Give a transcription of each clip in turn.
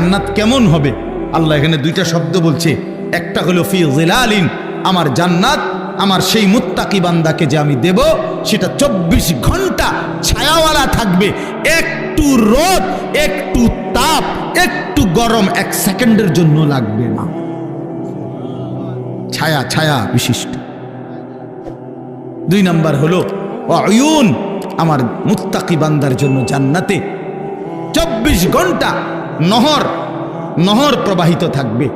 জান্নাত কেমন হবে? আল্লাহ এখানে দুইটা শব্দ বলছে, একটা হলো ফি জিলালিন, আমার জান্নাত আমার সেই মুত্তাকি বান্দাকে যে আমি দেব সেটা 24 ঘন্টা ছায়াওয়ালা থাকবে, একটু রোদ, একটু তাপ, একটু গরম 1 সেকেন্ডের জন্য লাগবে না, ছায়া ছায়া বিশিষ্ট। 2 নাম্বার হলো ওয়ায়ুন, আমার মুত্তাকি বান্দার জন্য জান্নাতে 24 ঘন্টা নহর নহর প্রবাহিত থাকবে।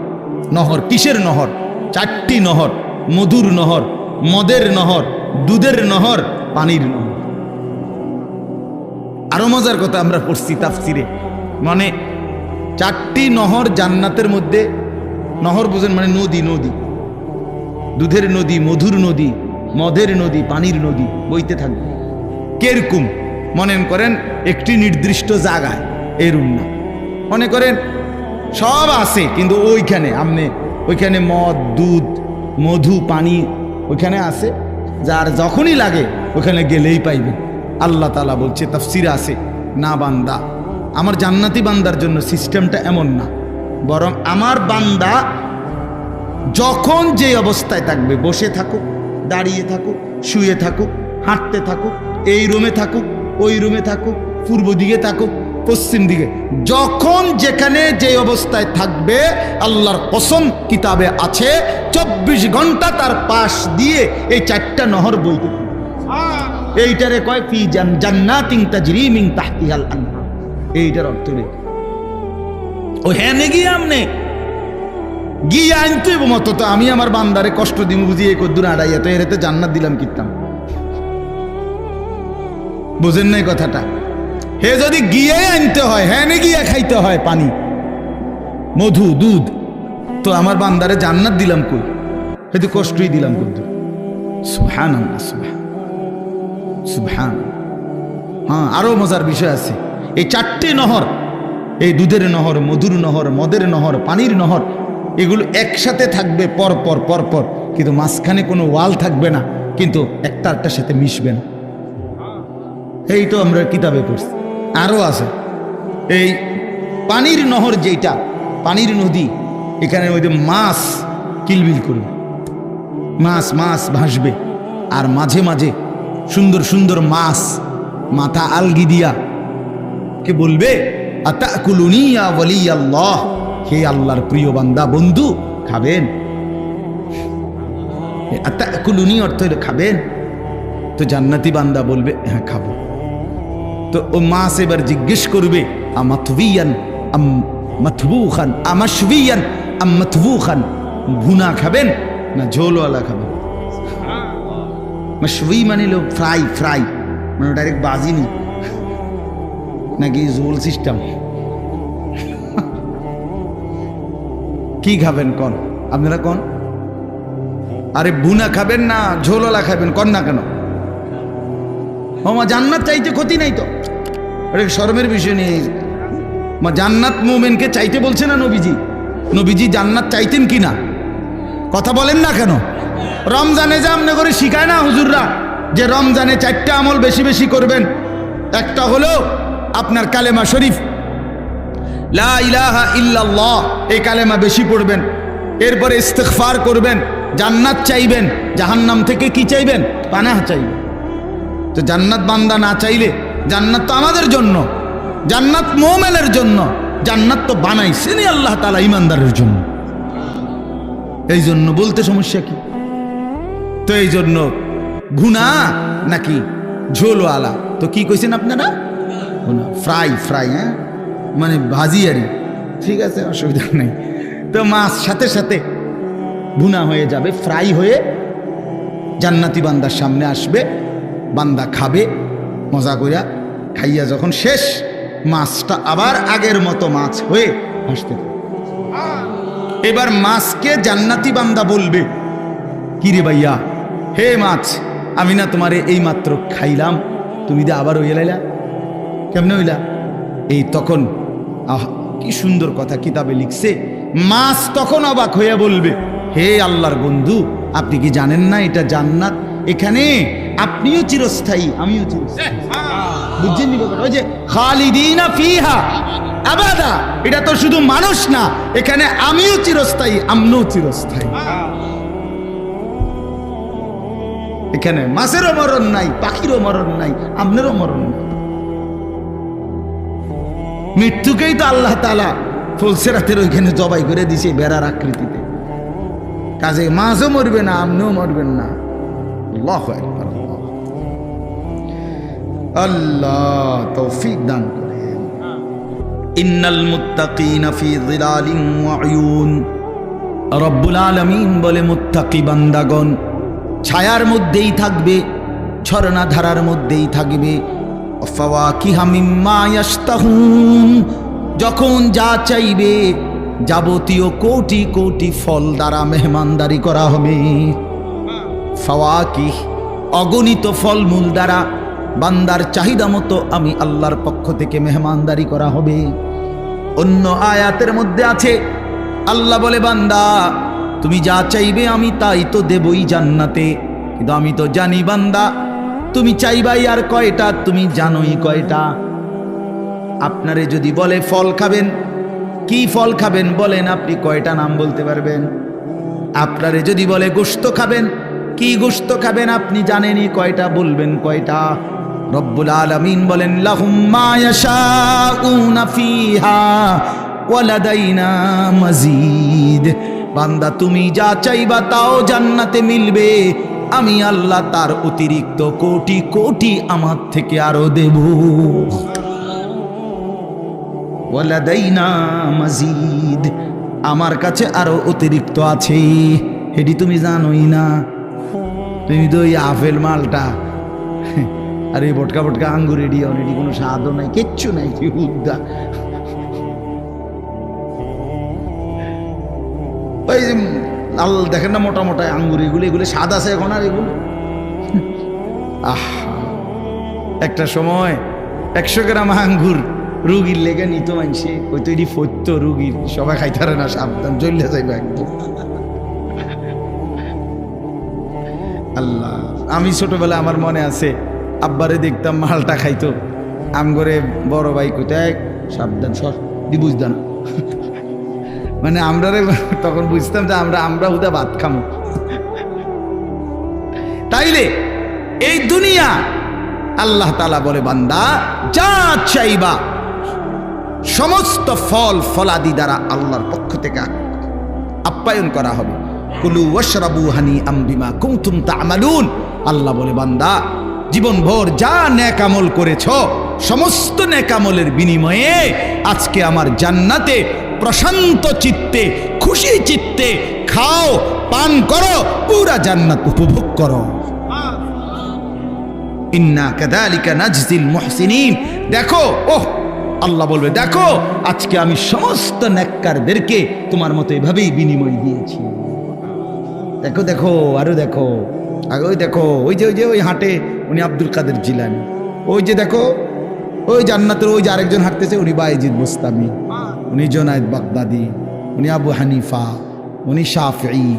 নহর কিসের নহর? 4টি নহর, মধুর নহর, মদের নহর, দুধের নহর, পানির নহর। আরো মজার কথা আমরা পড়ছি তাফসিরে, মানে 4টি নহর জান্নাতের মধ্যে। নহর বুঝেন মানে নদী, নদী, দুধের নদী, মধুর নদী, মদের নদী, পানির নদী বইতে থাকবে। কেরকম মনে করেন একটি নির্দিষ্ট জায়গায়, এরুম না, মনে করেন সব আছে কিন্তু ওইখানে আমনে ওইখানে মদ, দুধ, মধু, পানি ওইখানে আছে, যার যখনই লাগে ওখানে গেলেই পাইবেন। আল্লাহ তাআলা বলছে তাফসিরে আছে, না বান্দা, আমার জান্নাতি বান্দার জন্য সিস্টেমটা এমন না, বরং আমার বান্দা যখন যে অবস্থায় থাকবে, বসে থাকুক, দাঁড়িয়ে থাকুক, শুয়ে থাকুক, হাঁটতে থাকুক, এই রুমে থাকুক, ওই রুমে থাকুক, পূর্ব দিকে থাকুক, পশ্চিম দিকে, যখন যেখানে যে অবস্থায় থাকবে, আল্লাহর কসম কিতাবে আছে 24 ঘন্টা তার পাশ দিয়ে এই 4টা নহর বইতে থাকবে। এইটারে কয় ফি জান্নাতিন তাজরি মিন তাহতিহাল আনহার, এইটার অর্থ রে ও হ্যাঁ গিয়ে আমনে গিয়ে আনতে মতো তো আমি আমার বান্দারে কষ্ট দিম বুঝিয়ে কদ্দুর আড়াইয়া, তো এরাতে জান্নাত দিলাম কিতাম, বুঝেন নাই কথাটা? হে যদি গিয়ে আনতে হয়, হ্যাঁ গিয়ে খাইতে হয় পানি, মধু, দুধ, তো আমার বান্দারে জান্নাত দিলাম কই? হেতু কষ্টই দিলাম কদ্দুর। সুবহানাল্লাহ, সুবহান। হ্যাঁ, আরো মজার বিষয় আছে। এই 4টি নহর, এই দুধের নহর, মধুর নহর, মদের নহর, পানির নহর, এগুলো একসাথে থাকবে পরপর পরপর, কিন্তু মাঝখানে কোনো ওয়াল থাকবে না, কিন্তু একটা একটার সাথে মিশবে না। এই তো আমরা কিতাবে পড়ছি। আরো আছে এই পানির নহর, যেটা পানির নদী, এখানে ওই যে মাছ কিলবিল করবে, মাছ মাছ ভাসবে, আর মাঝে মাঝে সুন্দর সুন্দর মাছ মাথা আলগি দিয়া কে বলবে আতাকুলুনি ইয়া ওয়ালিয়াল্লাহ, হে আল্লাহর প্রিয় বান্দা, বন্ধু খাবেন? আতাকুলুনি অর্থ হলো খাবেন। তো জান্নাতি বান্দা বলবে হ্যাঁ খাবো। তো ও মাছ এবার জিজ্ঞেস করবে আমাতবিয়ান আম মাতবুখান আমাশবিয়ান আম মাতবুখান, ভুনা খাবেন না ঝোলওয়ালা খাবেন? মাশবি মানে লো ফ্রাই, ফ্রাই মানে ডাইরেক্ট বাজিনি, নাকি ঝোল সিস্টেম? কি খাবেন কন আপনারা, কন? আরে ভুনা খাবেন না ঝোলওয়ালা খাবেন, কন না কেন? মা জান্নাত চাইতে ক্ষতি নাই তো, আরে শরমের বিষয় নেই। মা জান্নাত মুমিনকে চাইতে বলছে না নবীজি? নবীজি জান্নাত চাইতেন কি না? কথা বলেন না কেন? রমজানে যে আমনে করে শিখায় না হুজুররা, যে রমজানে 4টা আমল বেশি বেশি করবেন। একটা হলো আপনার কালেমা শরীফ, লা ইলাহা ইল্লাল্লাহ, এই কালেমা বেশি পড়বেন। এরপরে ইস্তিগফার করবেন, জান্নাত চাইবেন, জাহান্নাম থেকে কি চাইবেন? পানাহ চাইবেন। তো জান্নাত বান্দা না চাইলে, জান্নাত তো আমাদের জন্য, জান্নাত মুমিনের জন্য, জান্নাত তো বানাইছেনই আল্লাহ তাআলা ইমানদারের জন্য। এই জন্য বলতে সমস্যা কি? তো এই জন্য ভুনা নাকি ঝোলওয়ালা, তো কি কইছেন আপনারা? ফ্রাই, ফ্রাই, হ্যাঁ মানে ভাজি আরই, ঠিক আছে, অসুবিধা নেই। তো মাছ সাথে সাথে ভুনা হয়ে যাবে, ফ্রাই হয়ে জান্নাতি বান্দার সামনে আসবে, বান্দা খাবে মজা কইরা, খাইয়া যখন শেষ, মাছটা আবার আগের মতো মাছ হয়ে আসতে থাকে। এবার মাছকে জান্নাতি বান্দা বলবে, কিরে ভাইয়া, হে মাছ, আমি না তোমারে এই মাত্র খাইলাম, তুমি যে আবার হইয়া লাইলা, কেমনে হইলা? এই তখন কি সুন্দর কথা কিতাবে লিখছে, মাছ তখন অবাক হইয়া বলবে, হে আল্লাহর বন্ধু, আপনি কি জানেন না এটা জান্নাত? এখানে আপনিও চিরস্থায়ী, আমিও চিরস্থায়ী। বুঝছেন? ওই যে খালিদিনা ফিহা, আবাদা, এটা তো শুধু মানুষ না, এখানে আমিও চিরস্থায়ী, আমনও চিরস্থায়ী। এখানে মাছেরও মরণ নাই, পাখিরও মরণ নাই, আমনেরও মরণ নাই। মৃত্যুকেই তো আল্লাহ তাআলা ফুলসিরাতের ওইখানে জবাই করে দিছে বেড়ার আকৃতিতে। কাজে মাছও মরবে না, আমনেও মরবেন না। আল্লাহু আকবার। আল্লাহ তৌফিক দান করেন। ইন্নাল মুত্তাকিনা ফি যিলালিন ওয়া উয়ুন। রব্বুল আলামিন বলে মুত্তাকি বান্দাগণ ছায়ার মধ্যেই থাকবে, ঝর্ণাধারার মধ্যেই থাকবে। ফাওয়াকিহা মিম্মা ইয়াশতাহুন, যখন যা চাইবে যাবতীয় কোটি কোটি ফল দ্বারা মেহমানদারি করা হবে। ফাওয়াকিহ, অগণিত ফলমূল দ্বারা বান্দার চাহিদা মতো আমি আল্লাহর পক্ষ থেকে মেহমানদারি করা হবে। অন্য আয়াতের মধ্যে আছে আল্লাহ বলে, বান্দা তুমি যা চাইবে আমি তাই তো দেবই জান্নাতে। কিন্তু আমি তো জানি বান্দা তুমি চাইবাই আর কয়টা, তুমি জানোই কয়টা। আপনারে যদি বলে ফল খাবেন, কি ফল খাবেন বলেন, আপনি কয়টা নাম বলতে পারবেন? আপনারে যদি বলে গোশত খাবেন, কি গোশত খাবেন আপনি জানেনই কয়টা, বলবেন কয়টা? রব্বুল আলামিন বলেন লাহুম মা ইয়াশাউনা ফিহা ওয়া লাদাইনা মাজিদ। বান্দা তুমি যা চাইবা তাও জান্নাতে মিলবে, আমি আল্লাহ তার অতিরিক্ত কোটি কোটি আমার থেকে আরো দেব। ওয়া লাদাইনা মাজিদ, আমার কাছে আরো অতিরিক্ত আছে, এটি তুমি জানোই না। তুমি তো ওই আপেল মালটা আর এই বটকা বটকা আঙ্গুর এডি কোনো স্বাদও নাই, কিচ্ছু নাই, কি উদ্দা। ওই লাল দেখেন না মোটা মোটা আঙ্গুর, এগুলো স্বাদ আছে এখন আর এগুলো। একটা সময় 100 গ্রাম আঙ্গুর রুগীর লেগে নিত মানছে, ওই তৈরি ফত্য রুগীর, সবাই খাইতারে না, সাবধান জ্বললে যাইবে একদম। আল্লাহ, আমি ছোটবেলা আমার মনে আছে আব্বারে দেখতাম মালটা খাইতো, আমগরে বড় ভাই কোথায় সাবধান সর দি বুঝতাম না, মানে আমরা তখন বুঝতাম যে আমরা হুদা ভাত খামো। তাইলে এই দুনিয়া আল্লাহ তাআলা বলে বান্দা যা চাইবা সমস্ত ফল ফলাদি দ্বারা আল্লাহর পক্ষ থেকে আপ্যায়ন করা হবে। কুলু ওয়াশরাবু হানিআম বিমা কুনতুম তা'মালুন। আল্লাহ বলে বান্দা জীবনভর যা নেক আমল করেছ সমস্ত নেক আমলের বিনিময়ে আজকে আমার জান্নাতে প্রশান্ত চিত্তে খুশি চিত্তে খাও, পান করো, পুরা জান্নাত উপভোগ করো। ইন্না কাযালিকা নাজজিল মুহসিনিন। দেখো, ওহ আল্লাহ বলবে দেখো আজকে আমি সমস্ত নেককারদেরকে তোমার মতো এভাবেই বিনিময় দিয়েছি। দেখো দেখো আরো দেখো, আগে ওই দেখো ওই যে ওই হাটে উনি আব্দুল কাদের জিলানী, ওই যে দেখো ওই জান্নাতের ওই যে আরেকজন হাঁটতেছে, উনি বায়েজিদ বুস্তামি, উনি জুনায়েদ বাগদাদি, উনি আবু হানিফা, উনি শাফিঈ,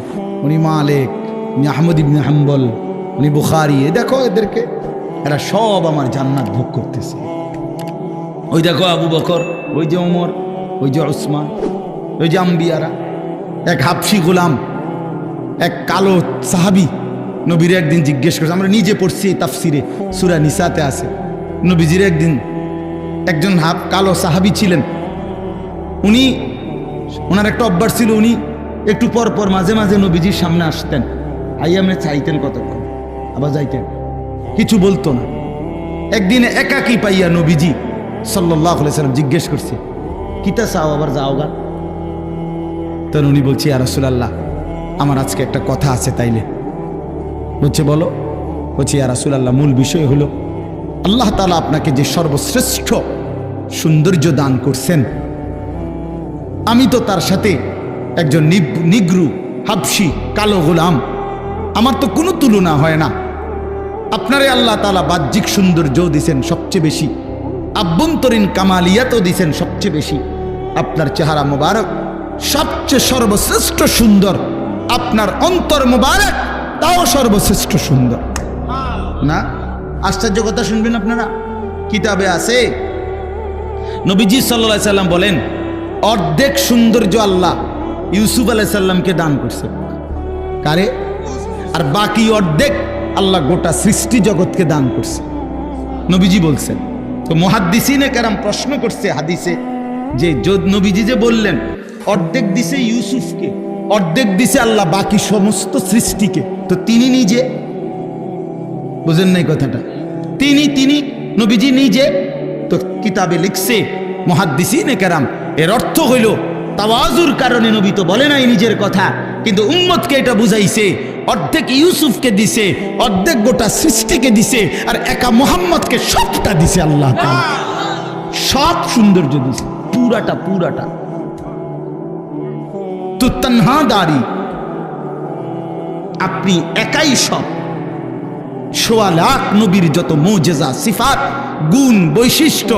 উনি মালিক, উনি আহমদ ইবনে হাম্বল, উনি বুখারী। দেখো এদেরকে, এরা সব আমার জান্নাত ভোগ করতেছে। ওই দেখো আবু বকর, ওই যে ওমর, ওই যে উসমান, ওই যে আম্বিয়ারা। এক হাবশি গোলাম, এক কালো সাহাবী নবীর একদিন জিজ্ঞেস করছে, আমরা নিজে পড়ছি তাফসিরে সূরা নিসাতে আছে, নবীজির একদিন একজন কালো সাহাবী ছিলেন, উনি ওনার একটা অভ্যাস ছিল, উনি একটু পর পর মাঝে মাঝে নবীজির সামনে আসতেন, আইয়ামে চাইতেন কতক্ষণ, আবার যাইতেন, কিছু বলতো না। একদিনে একাকী পাইয়া নবীজি সাল্লাল্লাহু আলাইহি সাল্লাম জিজ্ঞেস করছে, কিতা চাও আবার যাওগা? তখন উনি বলছে, ইয়া রাসূলুল্লাহ আমার আজকে একটা কথা আছে। তাইলে বলছে বলো। বলছে, ইয়া রাসূলুল্লাহ মূল বিষয় হলো আল্লাহ তাআলা আপনাকে যে সর্বশ্রেষ্ঠ সৌন্দর্য দান করছেন, আমি তো তার সাথে একজন নিগ্রু হাবশি কালো গোলাম, আমার তো কোনো তুলনা হয় না। আপনারে আল্লাহ তাআলা বাহ্যিক সৌন্দর্য দিয়েছেন সবচেয়ে বেশি, আভ্যন্তরীণ কামালিয়াতও দিয়েছেন সবচেয়ে বেশি। আপনার চেহারা মোবারক সবচেয়ে সর্বশ্রেষ্ঠ সুন্দর, আপনার অন্তর মোবারক তাও সর্বশ্রেষ্ঠ সুন্দর। না আশ্চর্য কথা শুনবেন আপনারা, কিতাবে আছে নবীজি সাল্লাল্লাহু আলাইহি সাল্লাম বলেন অর্ধেক সৌন্দর্য আল্লাহ ইউসুফ আলাইহিস সালামকে দান করছে। কারে? আর বাকি অর্ধেক আল্লাহ গোটা সৃষ্টি জগৎকে দান করছে, নবীজি বলছেন। তো মুহাদ্দিসিনে কেরাম প্রশ্ন করছে হাদিসে যে নবীজি যে বললেন অর্ধেক দিছে ইউসুফকে, অর্ধেক দিছে আল্লাহ বাকি সমস্ত সৃষ্টিকে, তো তিনি নিজে বুঝেন নাই কথাটা? তিনি নবীজি নিজে তো কিতাবে লিখছে মুহাদ্দিসিনে কেরাম, এর অর্থ হইল তাওয়াজুর কারণে নবী তো বলে নাই নিজের কথা, কিন্তু উম্মতকে এটা বুঝাইছে অর্ধেক ইউসুফকে দিছে, অর্ধেক গোটা সৃষ্টিকে দিছে, আর একা মুহাম্মদকে সবটা দিছে আল্লাহ তাআলা, সব সৌন্দর্য দিছে পুরাটা। তো তন্হা দাঁড়ি, আপনি একাই সব। ১৬ লাখ নবীর যত মুজিজা, সিফাত, গুণ, বৈশিষ্ট্য,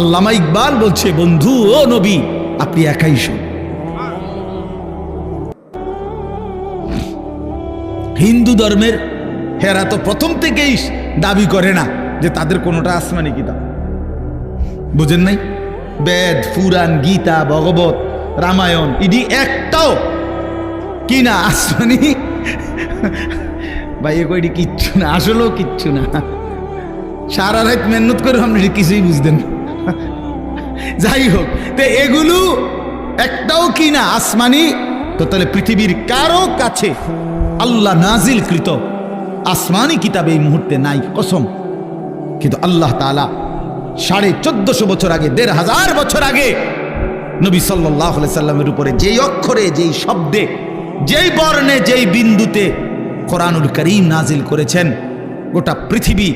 আল্লামা ইকবাল বলছে বন্ধু ও নবী আপনি একাই সব। হিন্দু ধর্মের হেরা তো প্রথম থেকেই দাবি করে না যে তাদের কোনোটা আসমানি কিতাব, বুঝেন নাই? বেদ, পুরাণ, গীতা, ভগবত, রামায়ণ ইডি একটাও কি না আসমানি। ভাই কইটি কিচ্ছু না, আসলেও কিচ্ছু না। সারা রাত মেহনত করে আপনি কিছুই বুঝতেন না। যাই হোক, তো এগুলো একটাও কি না আসমানি। তো তাহলে পৃথিবীর কারো কাছে আল্লাহ নাজিলকৃত আসমানি কিতাব এই মুহূর্তে নাই, কসম। কিন্তু আল্লাহ তাআলা 1450 বছর আগে, 1500 বছর আগে নবী সাল্লাল্লাহু আলাইহি সাল্লামের উপরে যেই অক্ষরে, যেই শব্দে, যেই বর্ণে, যেই বিন্দুতে কোরআনুল কারীম নাজিল করেছেন, গোটা পৃথিবী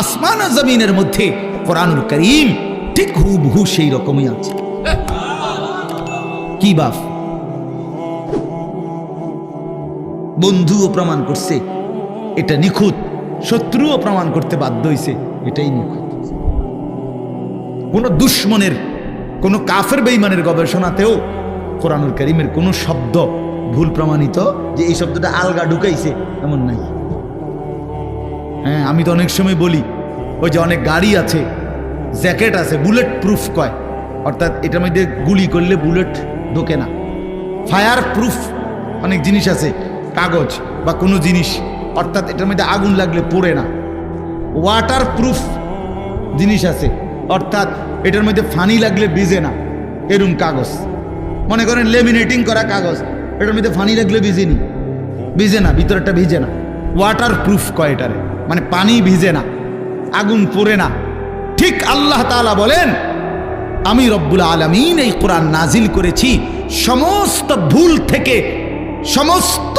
আসমান আর জমিনের মধ্যে কোরআনুল কারীম ঠিক হুবহু সেই রকমই আছে। কি বাপ, বন্ধুও প্রমাণ করছে এটা নিখুঁত, শত্রুও প্রমাণ করতে বাধ্য হয়েছে এটাই নিখুঁত। কোন দুশ্মনের, কোন কাফের বেঈমানের গবেষণাতেও কোরআনুল কারীমের কোন শব্দ ভুল প্রমাণিত যে এই শব্দটা আলগা ঢুকাইছে এমন নাই। হ্যাঁ, আমি তো অনেক সময় বলি ওই যে অনেক গাড়ি আছে, জ্যাকেট আছে, বুলেট প্রুফ কয়, অর্থাৎ এটার মধ্যে গুলি করলে বুলেট ঢোকে না। ফায়ার প্রুফ অনেক জিনিস আছে, কাগজ বা কোনো জিনিস, অর্থাৎ এটার মধ্যে আগুন লাগলে পড়ে না। ওয়াটার প্রুফ জিনিস আছে, অর্থাৎ এটার মধ্যে ফানি লাগলে ভিজে না, এরকম কাগজ। মনে করেন লেমিনেটিং করা কাগজ, এটার মধ্যে ফানি লাগলে ভিজে না, ভিতরটা ভিজে না। ওয়াটার প্রুফ কয় এটারে, মানে পানি ভিজে না, আগুন পড়ে না। ঠিক আল্লাহ তাআলা বলেন আমি রব্বুল আলামিন এই কোরআন নাজিল করেছি সমস্ত ভুল থেকে, সমস্ত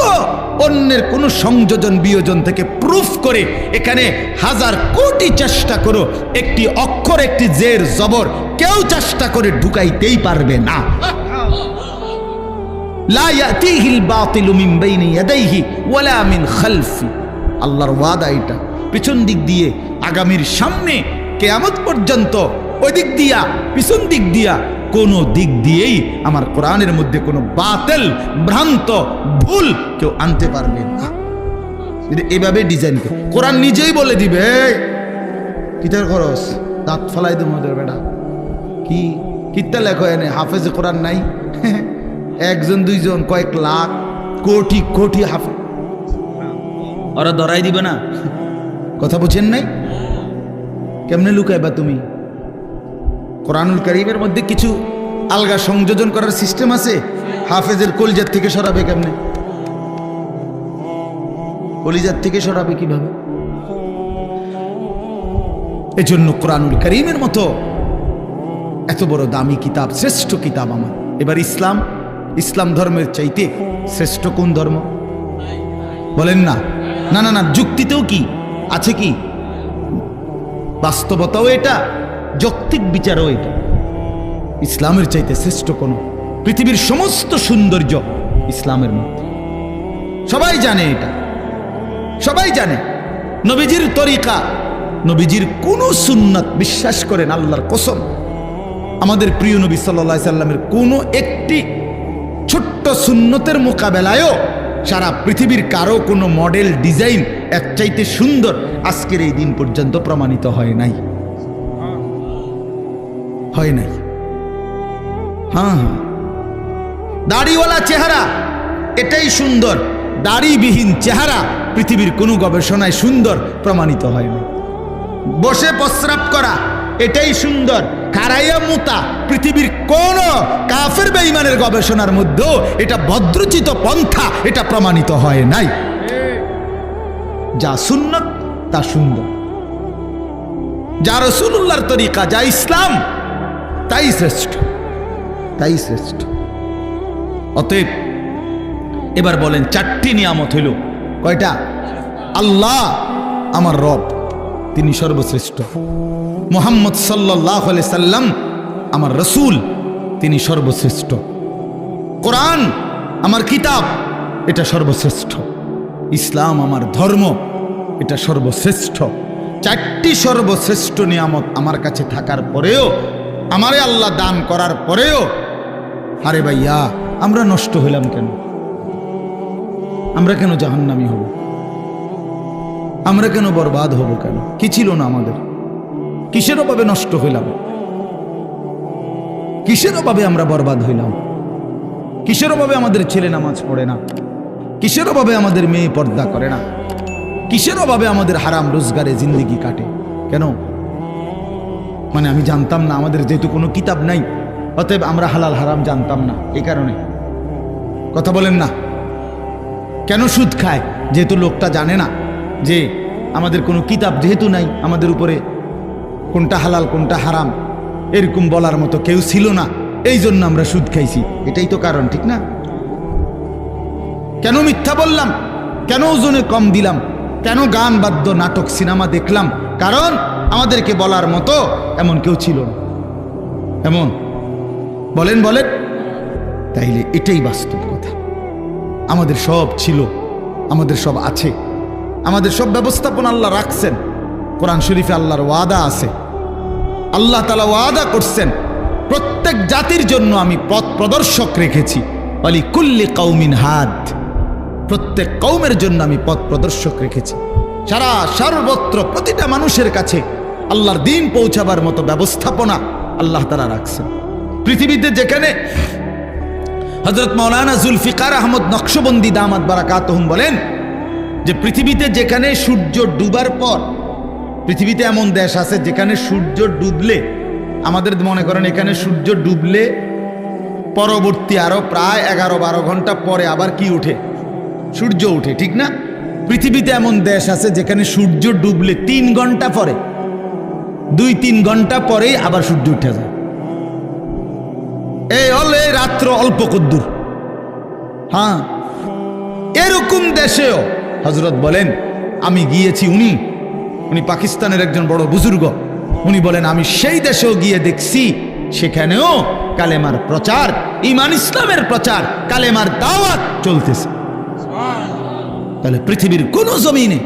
অন্যের কোন সংযোজন বিয়োজন থেকে প্রুফ করে। এখানে হাজার কোটি চেষ্টা করো, একটি অক্ষর, একটি জের জবর কেউ চেষ্টা করে ঢুকাইতেই পারবে না। লা ইয়াতিহিল বাতিলু মিন বাইনি ইয়াদাইহি ওয়ালা মিন খালফি। আল্লাহর ওয়াদা এটা, পিছন দিক দিয়ে, আগামীর সামনে কিয়ামত পর্যন্ত, ওই দিক দিয়া, পিছন দিক দিয়া, কোন দিক দিয়েই আমার কোরআনের মধ্যে কোনো বাতিল, ভ্রান্ত, ভুল কেউ আনতে পারবে না। এভাবে ডিজাইন করে কোরআন নিজেই বলে দিবে কিতার খরচ দাঁত ফলাই দেব বেটা, কি কিতা লেখো এনে হাফেজে কোরআন নাই, একজন দুইজন, কয়েক লাখ, কোটি কোটি হাফেজ, ওরা ধরাই দিবে না। কথা বুঝেন নাই? কেমনে লুকাইবা তুমি? কোরআনুল কারীমের মধ্যে কিছু আলগা সংযোজন করার সিস্টেম আছে। হাফেজের কলিজার থেকে সরাবে কেমনে? কলিজার থেকে সরাবে কিভাবে? এজন্য কোরআনুল কারীমের মতো এত বড় দামি কিতাব, শ্রেষ্ঠ কিতাব আমার। এবার ইসলাম ধর্মের চাইতে শ্রেষ্ঠ কোন ধর্ম বলেন না? না না না, যুক্তিতেও কি আছে, কি বাস্তবতাও এটা, যৌক্তিক বিচারও এটা। ইসলামের চাইতে শ্রেষ্ঠ কোন, পৃথিবীর সমস্ত সৌন্দর্য ইসলামের মধ্যে। সবাই জানে এটা, সবাই জানে। নবীজির তরিকা, নবীজির কোন সুন্নাত বিশ্বাস করেন আল্লাহর কসম, আমাদের প্রিয় নবী সাল্লাল্লাহু আলাইহি সাল্লামের কোন একটি ছোট্ট সুন্নতের মোকাবেলায়ও সারা পৃথিবীর কারো কোনো মডেল, ডিজাইন এক চাইতে সুন্দর আজকের এই দিন পর্যন্ত প্রমাণিত হয় নাই। হয় নাই। হ্যাঁ হ্যাঁ, দাড়িওয়ালা চেহারা এটাই সুন্দর, দাড়িবিহীন চেহারা পৃথিবীর কোনো গবেষণায় সুন্দর প্রমাণিত হয় না। বসে প্রস্রাব করা এটাই সুন্দর, খাড়াইয়া মুতা পৃথিবীর কোন কাফের বেঈমানের গবেষণার মধ্যেও এটা ভদ্রচিত পন্থা এটা প্রমাণিত হয় নাই। যা সুন্নত তা সুন্দর, যা রাসূলুল্লাহর তরিকা, যা ইসলাম তাই শ্রেষ্ঠ, তাই শ্রেষ্ঠ। অতএব এবার বলেন চারটি নিয়ামত হইল কয়টা? আল্লাহ আমার রব, তিনি সর্বশ্রেষ্ঠ। মুহাম্মদ সাল্লাল্লাহু আলাইহি সাল্লাম আমার রসুল, তিনি সর্বশ্রেষ্ঠ। কোরআন আমার কিতাব, এটা সর্বশ্রেষ্ঠ। ইসলাম আমার ধর্ম, এটা সর্বশ্রেষ্ঠ। চারটি সর্বশ্রেষ্ঠ নিয়ামত আমার কাছে থাকার পরেও, আমারে আল্লাহ দান করার পরেও, আরে ভাইয়া আমরা নষ্ট হইলাম কেন? আমরা কেন জাহান্নামী হব? আমরা কেন বরবাদ হব কেন? কি ছিল না আমাদের? কিসের অভাবে নষ্ট হইলাম? কিসের অভাবে আমরা বরবাদ হইলাম? কিসের অভাবে আমাদের ছেলে নামাজ পড়ে না? কিসের অভাবে আমাদের মেয়ে পর্দা করে না? কিসের অভাবে আমাদের হারাম রোজগারে জিন্দেগি কাটে? কেন? মানে আমি জানতাম না, আমাদের যেহেতু কোনো কিতাব নাই, অতএব আমরা হালাল হারাম জানতাম না, এই কারণে। কথা বলেন না? কেন সুদ খায়? যেহেতু লোকটা জানে না যে আমাদের কোনো কিতাব যেহেতু নাই, আমাদের উপরে কোনটা হালাল কোনটা হারাম এরকম বলার মতো কেউ ছিল না, এই জন্য আমরা সুদ খাইছি। এটাই তো কারণ, ঠিক না? কেন মিথ্যা বললাম? কেন ওজনে কম দিলাম? কেন গান বাদ্য নাটক সিনেমা দেখলাম? কারণ আমাদেরকে বলার মতো এমন কেউ ছিল না। এমন বলেন বলেন, তাইলে এটাই বাস্তব কথা। আমাদের সব ছিল, আমাদের সব আছে, আমাদের সব ব্যবস্থাপনা আল্লাহ রাখছেন। কোরআন শরীফে আল্লাহর ওয়াদা আছে, আল্লাহ তাআলা ওয়াদা করছেন প্রত্যেক জাতির জন্য আমি পথ প্রদর্শক রেখেছি। ওয়ালি কুল্লি কওমিন হাদ, প্রত্যেক কওমের জন্য আমি পথ প্রদর্শক রেখেছি। সারা সর্বত্র প্রতিটা মানুষের কাছে আল্লাহর দ্বীন পৌঁছাবার মতো ব্যবস্থাপনা আল্লাহ তাআলা রাখছেন। পৃথিবীতে যেখানে হযরত মাওলানা জুলফিকার আহমদ নকশবন্দি দামাত বারাকাতুহুম বলেন যে পৃথিবীতে যেখানে সূর্য ডুবার পর, পৃথিবীতে এমন দেশ আছে যেখানে সূর্য ডুবলে, আমাদের মনে করেন এখানে সূর্য ডুবলে পরবর্তী আরো প্রায় 11-12 ঘন্টা পরে আবার কি উঠে? সূর্য উঠে, ঠিক না? পৃথিবীতে এমন দেশ আছে যেখানে সূর্য ডুবলে 3 ঘন্টা পরে, 2-3 ঘন্টা পরেই আবার সূর্য উঠে যায়। এই হলে রাত্র অল্প কদ্দুর। হ্যাঁ, এরকম দেশেও হযরত বলেন আমি গিয়েছি, উনি পাকিস্তানের একজন বড় বুজুর্গ, উনি বলেন আমি সেই দেশেও গিয়ে দেখছি সেখানেও কালেমার প্রচার, ঈমান ইসলামের প্রচার, কালেমার দাওয়াত চলতেছে। তাহলে পৃথিবীর কোন জমিনে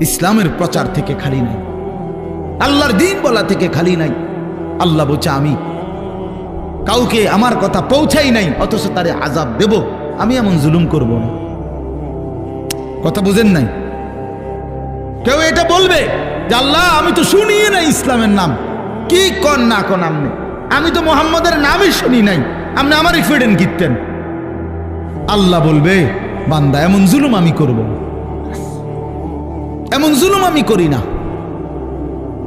ইসলামের প্রচার থেকে খালি নাই, আল্লাহর দ্বীন বলা থেকে খালি নাই। আল্লাহ বলছে আমি কাউকে আমার কথা পৌঁছাই নাই অথচ তারে আযাব দেব, আমি এমন জুলুম করব না। কথা বুঝেন নাই? কেউ এটা বলবে যে আল্লাহ আমি তো শুনিয়ে নাই ইসলামের নাম, কি কন না কন আপনি, আমি তো মুহাম্মদের নামই শুনি নাই, আপনি আমারই ফিরেন কিনতেন। আল্লাহ বলবে বান্দা এমন জুলুম আমি করব না, এমন জুলুম আমি করি না।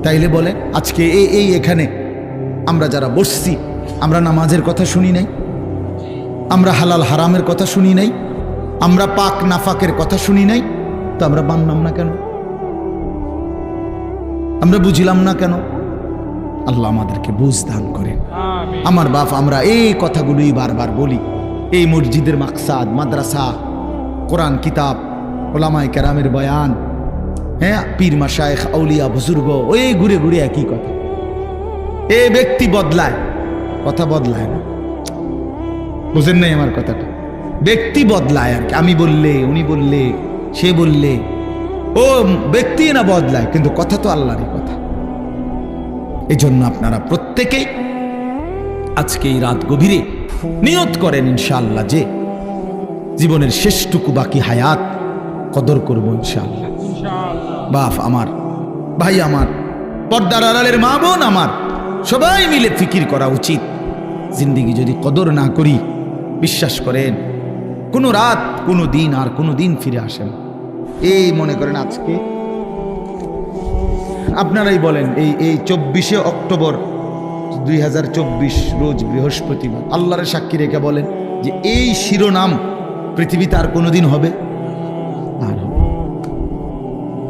তাইলে বলে আজকে এই এখানে আমরা যারা বসছি, আমরা নামাজের কথা শুনি নাই, আমরা হালাল হারামের কথা শুনি নাই, আমরা পাক নাফাকের কথা শুনি নাই, তো আমরা মানলাম না কেন? আমরা বুঝলাম না কেন? আল্লাহ আমাদেরকে বুঝ দান করেন। আমার বাপ, আমরা এই কথাগুলোই বারবার বলি। এই মসজিদের মাকসাদ, মাদ্রাসা, কোরআন কিতাব, ওলামায়ে কেরামের বয়ান, হ্যাঁ, পীর মাশায়েখ আউলিয়া বুজুর্গ, ওই ঘুরে ঘুরে একই কথা। এ ব্যক্তি বদলায়, কথা বদলায় না। বুঝেন নাই আমার কথাটা? ব্যক্তি বদলায় আর কি, আমি বললে, উনি বললে, সে বললে, ও ব্যক্তি না বদলায়, কিন্তু কথা তো আল্লাহরই কথা। এই জন্য আপনারা প্রত্যেকেই আজকে এই রাত গভীরে নিয়ত করেন ইনশাআল্লাহ যে জীবনের শেষটুকু বাকি হায়াত কদর করব ইনশাআল্লাহ। বাপ আমার, ভাই আমার, পর্দার আড়ালের মা বোন আমার, সবাই মিলে ফিকির করা উচিত। জিন্দিগি যদি কদর না করি, বিশ্বাস করেন কোনো রাত কোনো দিন আর কোনো দিন ফিরে আসে না। এই মনে করেন আজকে আপনারাই বলেন, এই 24শে অক্টোবর 2024 রোজ বৃহস্পতিবার, আল্লাহর সাক্ষী রেখে বলেন যে এই শিরোনাম পৃথিবীতে আর কোনোদিন হবে? আর হবে।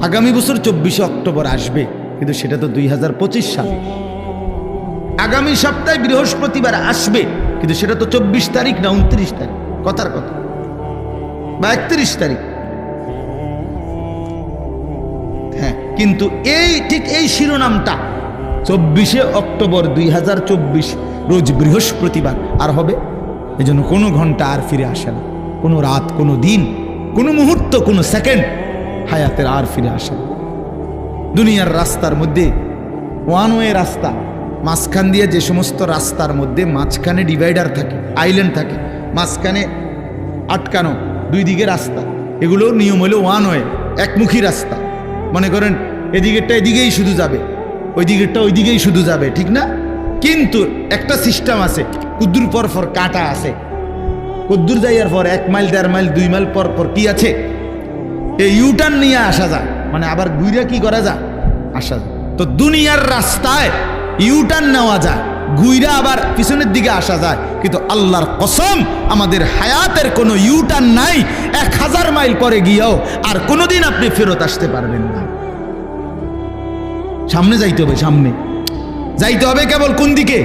আগামী বছর 24শে অক্টোবর আসবে, কিন্তু সেটা তো 2025 সাল। আগামী সপ্তাহে বৃহস্পতিবার আসবে, কিন্তু সেটা তো 24 তারিখ না 29 তারিখ, কথার কথা, বা 31 তারিখ। হ্যাঁ, কিন্তু ঠিক এই শিরোনামটা 24শে অক্টোবর 2024 রোজ বৃহস্পতিবার আর হবে? এই জন্য কোনো ঘন্টা আর ফিরে আসে না, কোনো রাত, কোনো দিন, কোনো মুহূর্ত, কোনো সেকেন্ড হায়াতের আর ফিরে আসে না। দুনিয়ার রাস্তার মধ্যে ওয়ান ওয়ে রাস্তা, মাঝখান দিয়ে যে সমস্ত রাস্তার মধ্যে মাঝখানে ডিভাইডার থাকে, আইল্যান্ড থাকে, মাঝখানে আটকানো দুই দিকে রাস্তা, এগুলো নিয়ম হলো ওয়ান ওয়ে, একমুখী রাস্তা। মনে করেন এদিকেরটা এদিকেই শুধু যাবে, ওই দিকেরটা ওই দিকেই শুধু যাবে, ঠিক না? কিন্তু একটা সিস্টেম আছে, কুদ্দুর পর পর কাটা আছে, কুদ্দুর যাইয়ার পর 1 মাইল 1.5 মাইল 2 মাইল পর পর কি আছে, এই ইউটার্ন নিয়ে আসা যায়, মানে আবার ঘুরে কি করা যায়, আসা যায়। তো দুনিয়ার রাস্তায় ইউটার্ন নেওয়া যায়, ঘুইরা আবার পিছনের দিকে আসা যায়, কিন্তু আল্লাহর কসম আমাদের হায়াতের কোনো ইউটার্ন নাই। 1000 মাইল পরে গিয়েও আর কোনোদিন আপনি ফেরত আসতে পারবেন না। সামনে যাইতে হবে, সামনে যাইতে হবে, কেবল কোন দিকে?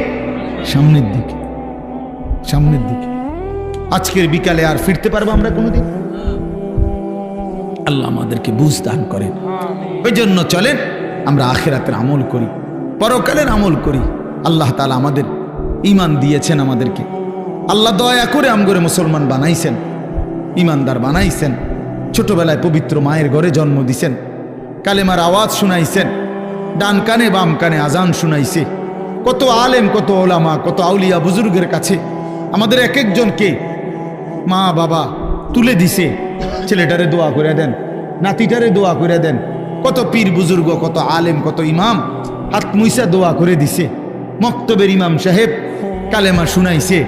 সামনের দিকে, সামনের দিকে। আজকের বিকালে আর ফিরতে পারবো আমরা কোনোদিন? আল্লাহ আমাদেরকে বুঝ দান করেন। ওই জন্য চলেন আমরা আখিরাতের আমল করি, পরকালের আমল করি। আল্লাহ তাআলা আমাদের ঈমান দিয়েছেন, আমাদেরকে আল্লাহ দয়া করে আমগরে মুসলমান বানাইছেন, ঈমানদার বানাইছেন। ছোটবেলায় পবিত্র মায়ের ঘরে জন্ম দিছেন, কালেমার আওয়াজ শুনাইছেন, ডান কানে বাম কানে আজান শুনাইছে। কত আলেম, কত ওলামা, কত আউলিয়া বুজুর্গের কাছে আমাদের এক একজনকে মা বাবা তুলে দিছে, ছেলেটারে দোয়া করে দেন, নাতিটারে দোয়া করে দেন। কত পীর বুজুর্গ, কত আলেম, কত ইমাম হাত মুইসা দোয়া করে দিছে। মক্তবের ইমাম সাহেব কালেমা শুনাইছে,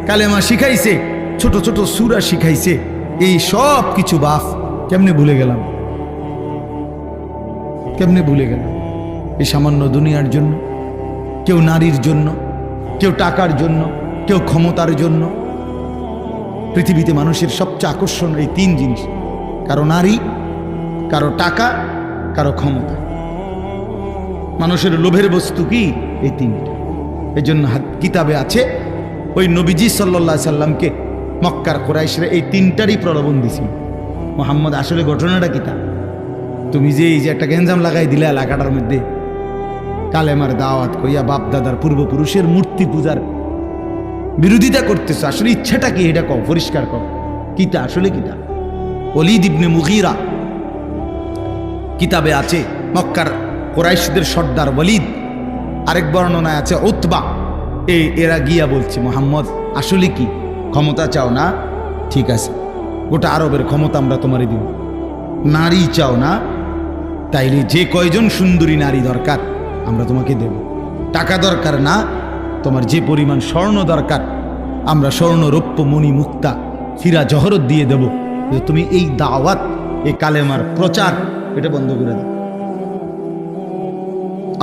কালেমা শিখাইছে, ছোট ছোট সূরা শিখাইছে। এই সব কিছু বাপ কেমনে ভুলে গেলাম, কেমনে ভুলে গেলাম? এই সামান্য দুনিয়ার জন্য, কেউ নারীর জন্য, কেউ টাকার জন্য, কেউ ক্ষমতার জন্য। পৃথিবীতে মানুষের সবচেয়ে আকর্ষণ এই 3 জিনিস, কারো নারী, কারো টাকা, কারো ক্ষমতা। মানুষের লোভের বস্তু কি? এই 3টা। এই জন্য কিতাবে আছে ওই নবীজি সাল্লাল্লাহু আলাইহি সাল্লামকে মক্কার কুরাইশরা এই 3টারই প্রলোভন দিছিল। মুহাম্মদ আসলে ঘটনাটা কিতা? তুমি যে এই যে একটা গেঞ্জাম লাগাই দিলে এলাকাটার মধ্যে, কালেমার দাওয়াত কইয়া বাপ দাদার পূর্বপুরুষের মূর্তি পূজার বিরোধিতা করতেছ, আসলে ইচ্ছাটা কি? এটা কও, পরিষ্কার কও, কিতা আসলে কিতা? ওলীদ ইবনে মুগীরা কিতাবে আছে, মক্কার কুরাইশদের সর্দার ওলীদ, আরেক বর্ণনায় আছে উতবা, এরা গিয়া বলছে মুহাম্মদ আসলে কি ক্ষমতা চাও না? ঠিক আছে, গোটা আরবের ক্ষমতা আমরা তোমারে দিব। নারী চাও না? তাইলে যে কয়জন সুন্দরী নারী দরকার আমরা তোমাকে দেব। টাকা দরকার না? তোমার যে পরিমাণ স্বর্ণ দরকার আমরা স্বর্ণ, রৌপ্য, মণি, মুক্তা, হীরা, জহরত দিয়ে দেব। তুমি এই দাওয়াত, এই কালেমার প্রচার এটা বন্ধ করে দাও।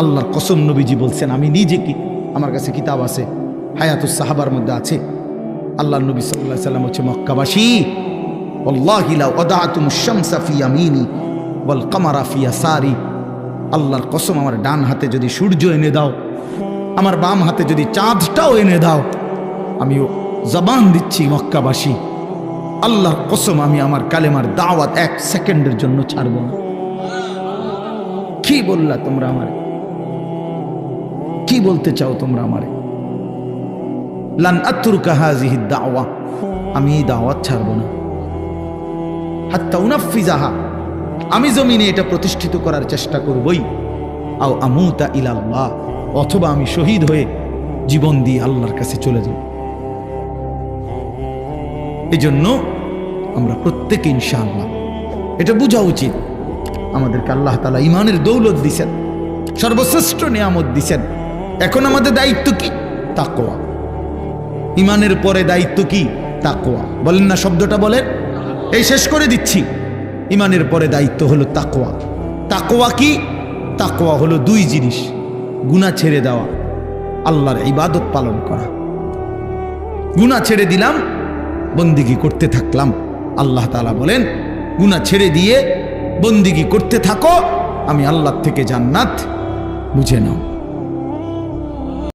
আল্লাহর কসম নবীজি বলছেন, আমি নিজে কি, আমার কাছে কিতাব আছে, হায়াতুস সাহাবার মধ্যে আছে। আল্লাহর নবী সাল্লাল্লাহু আলাইহি সাল্লাম হচ্ছে মক্কাবাসী, ওয়াল্লাহি লাউ আদাতুমুশ শামসা ফি ইয়ামিনি ওয়াল কামারা ফি ইয়াসারি। আল্লাহর কসম, আমার ডান হাতে যদি সূর্য এনে দাও, আমার বাম হাতে যদি চাঁদটাও এনে দাও, আমিও জবান দিচ্ছি মক্কাবাসী, আল্লাহর কসম আমি আমার কালেমার দাওয়াত 1 সেকেন্ডের জন্য ছাড়ব না। কি বললা তোমরা আমারে? কি বলতে চাও তোমরা আমারে? লান আতরুকা হাযিহি দাওয়া, আমি এই দাওয়াত ছাড়ব না। হাত্তা উনাফিজাহা, আমি জমিনে এটা প্রতিষ্ঠিত করার চেষ্টা করবই। আও আমুতা ইলাল্লাহ, অথবা আমি শহীদ হয়ে জীবন দিয়ে আল্লাহর কাছে চলে যাব। এই জন্য আমরা প্রত্যেকে ইনশাআল্লাহ এটা বোঝা উচিত, আমাদেরকে আল্লাহ তাআলা ঈমানের দৌলত দিয়েছেন, সর্বশ্রেষ্ঠ নিয়ামত দিয়েছেন। এখন আমাদের দায়িত্ব কি? তাকওয়া। ইমানের পরে দায়িত্ব কি? তাকওয়া। বলেন না শব্দটা বলেন। এই শেষ করে দিচ্ছি। ইমানের পরে দায়িত্ব হলো তাকওয়া। তাকওয়া কি? তাকওয়া হলো দুই জিনিস, গুনাহ ছেড়ে দেওয়া, আল্লাহর ইবাদত পালন করা। গুনাহ ছেড়ে দিলাম, বন্দিগি করতে থাকলাম। আল্লাহ তাআলা বলেন গুনাহ ছেড়ে দিয়ে বন্দিগি করতে থাকো, আমি আল্লাহ থেকে জান্নাত বুঝে নাও।